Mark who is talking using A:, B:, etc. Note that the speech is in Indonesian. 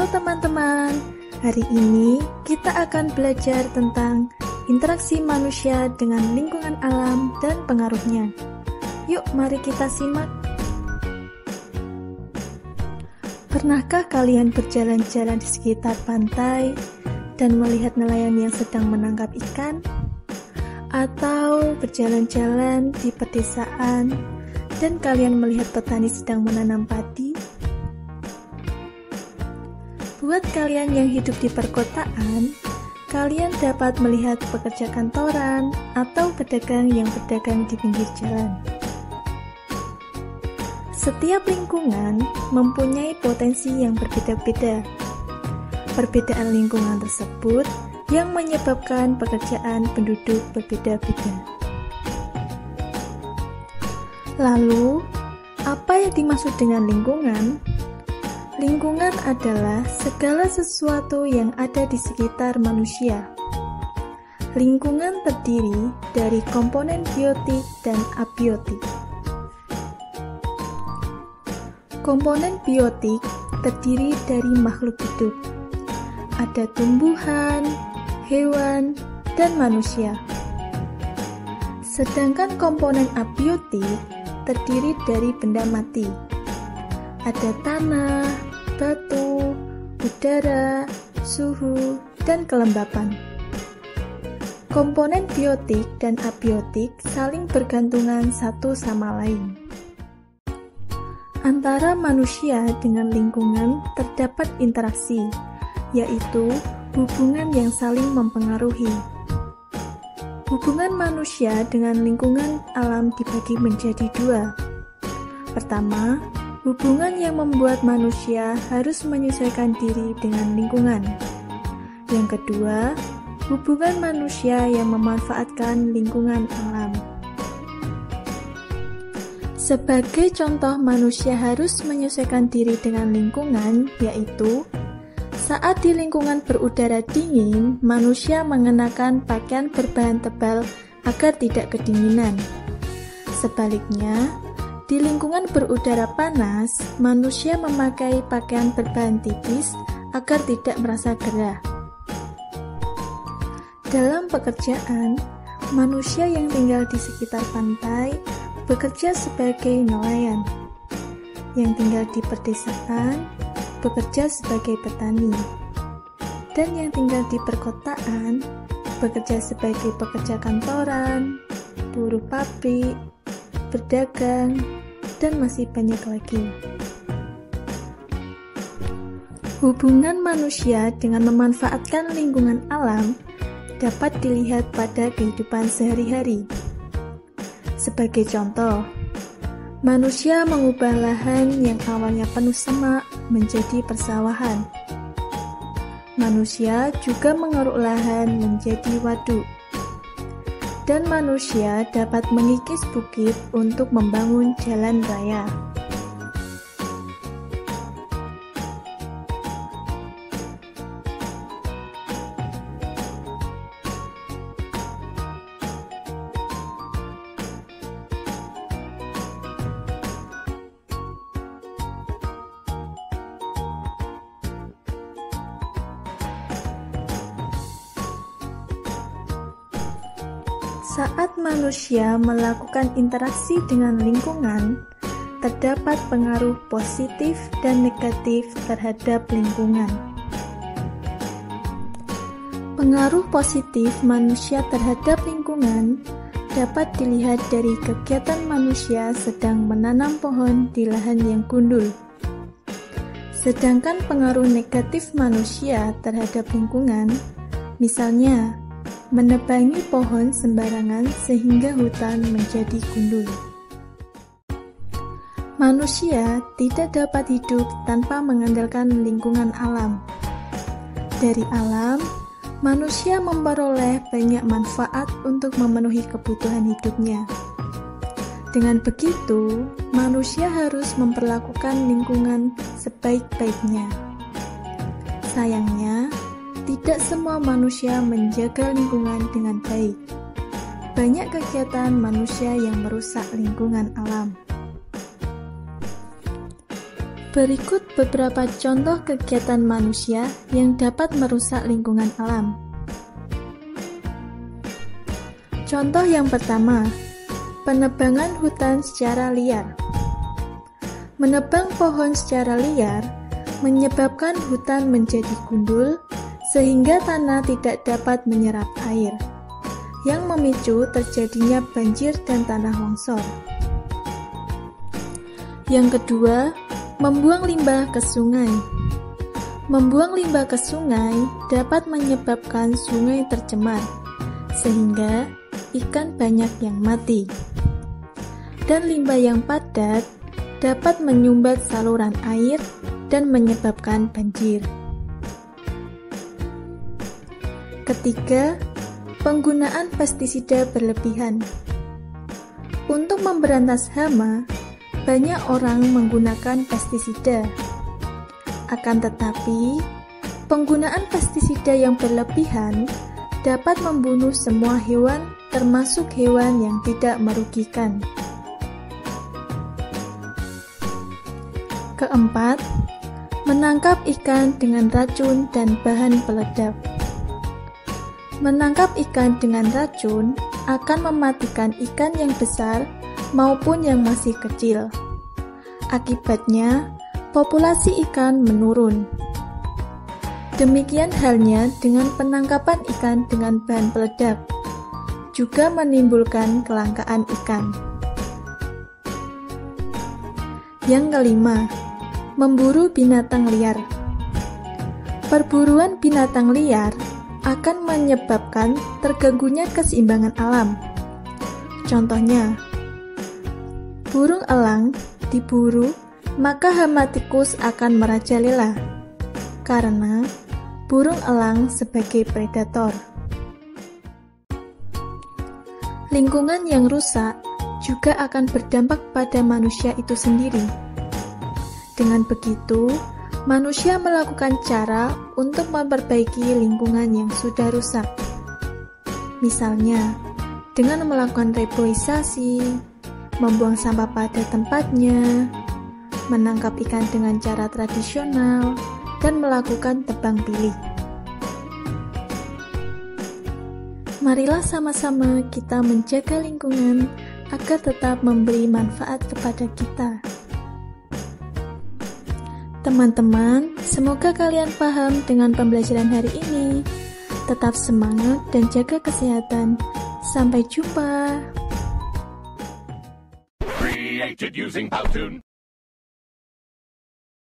A: Halo teman-teman, hari ini kita akan belajar tentang interaksi manusia dengan lingkungan alam dan pengaruhnya. Yuk, mari kita simak. Pernahkah kalian berjalan-jalan di sekitar pantai dan melihat nelayan yang sedang menangkap ikan? Atau berjalan-jalan di pedesaan dan kalian melihat petani sedang menanam padi? Buat kalian yang hidup di perkotaan, kalian dapat melihat pekerja kantoran atau pedagang yang berdagang di pinggir jalan. Setiap lingkungan mempunyai potensi yang berbeda-beda. Perbedaan lingkungan tersebut yang menyebabkan pekerjaan penduduk berbeda-beda. Lalu, apa yang dimaksud dengan lingkungan? Lingkungan adalah segala sesuatu yang ada di sekitar manusia. Lingkungan terdiri dari komponen biotik dan abiotik. Komponen biotik terdiri dari makhluk hidup. Ada tumbuhan, hewan, dan manusia. Sedangkan komponen abiotik terdiri dari benda mati. Ada tanah, batu, udara, suhu, dan kelembapan. Komponen biotik dan abiotik saling bergantungan satu sama lain. Antara manusia dengan lingkungan terdapat interaksi, yaitu hubungan yang saling mempengaruhi. Hubungan manusia dengan lingkungan alam dibagi menjadi dua. Pertama, hubungan yang membuat manusia harus menyesuaikan diri dengan lingkungan. Yang kedua, hubungan manusia yang memanfaatkan lingkungan alam. Sebagai contoh manusia harus menyesuaikan diri dengan lingkungan, yaitu saat di lingkungan berudara dingin, manusia mengenakan pakaian berbahan tebal agar tidak kedinginan. Sebaliknya, di lingkungan berudara panas, manusia memakai pakaian berbahan tipis agar tidak merasa gerah. Dalam pekerjaan, manusia yang tinggal di sekitar pantai bekerja sebagai nelayan. Yang tinggal di pedesaan bekerja sebagai petani. Dan yang tinggal di perkotaan bekerja sebagai pekerja kantoran, buruh pabrik, berdagang, dan masih banyak lagi. Hubungan manusia dengan memanfaatkan lingkungan alam dapat dilihat pada kehidupan sehari-hari. Sebagai contoh, manusia mengubah lahan yang awalnya penuh semak menjadi persawahan. Manusia juga mengeruk lahan menjadi waduk. Dan manusia dapat mengikis bukit untuk membangun jalan raya. Saat manusia melakukan interaksi dengan lingkungan, terdapat pengaruh positif dan negatif terhadap lingkungan. Pengaruh positif manusia terhadap lingkungan dapat dilihat dari kegiatan manusia sedang menanam pohon di lahan yang gundul. Sedangkan pengaruh negatif manusia terhadap lingkungan, misalnya menebangi pohon sembarangan sehingga hutan menjadi gundul. Manusia tidak dapat hidup tanpa mengandalkan lingkungan alam. Dari alam, manusia memperoleh banyak manfaat untuk memenuhi kebutuhan hidupnya. Dengan begitu, manusia harus memperlakukan lingkungan sebaik-baiknya. Sayangnya, tidak semua manusia menjaga lingkungan dengan baik. Banyak kegiatan manusia yang merusak lingkungan alam. Berikut beberapa contoh kegiatan manusia yang dapat merusak lingkungan alam. Contoh yang pertama, penebangan hutan secara liar. Menebang pohon secara liar menyebabkan hutan menjadi gundul sehingga tanah tidak dapat menyerap air, yang memicu terjadinya banjir dan tanah longsor. Yang kedua, membuang limbah ke sungai. Membuang limbah ke sungai dapat menyebabkan sungai tercemar, sehingga ikan banyak yang mati. Dan limbah yang padat dapat menyumbat saluran air dan menyebabkan banjir. Ketiga, penggunaan pestisida berlebihan. Untuk memberantas hama, banyak orang menggunakan pestisida. Akan tetapi, penggunaan pestisida yang berlebihan dapat membunuh semua hewan, termasuk hewan yang tidak merugikan. Keempat, menangkap ikan dengan racun dan bahan peledak. Menangkap ikan dengan racun akan mematikan ikan yang besar maupun yang masih kecil. Akibatnya, populasi ikan menurun. Demikian halnya dengan penangkapan ikan dengan bahan peledak, juga menimbulkan kelangkaan ikan. Yang kelima, memburu binatang liar. Perburuan binatang liar akan menyebabkan terganggunya keseimbangan alam. Contohnya, burung elang diburu, maka hama tikus akan merajalela, karena burung elang sebagai predator. Lingkungan yang rusak juga akan berdampak pada manusia itu sendiri. Dengan begitu, manusia melakukan cara untuk memperbaiki lingkungan yang sudah rusak. Misalnya, dengan melakukan reboisasi, membuang sampah pada tempatnya, menangkap ikan dengan cara tradisional, dan melakukan tebang pilih. Marilah sama-sama kita menjaga lingkungan agar tetap memberi manfaat kepada kita. Teman-teman, semoga kalian paham dengan pembelajaran hari ini. Tetap semangat dan jaga kesehatan. Sampai jumpa.
B: Created using Powtoon.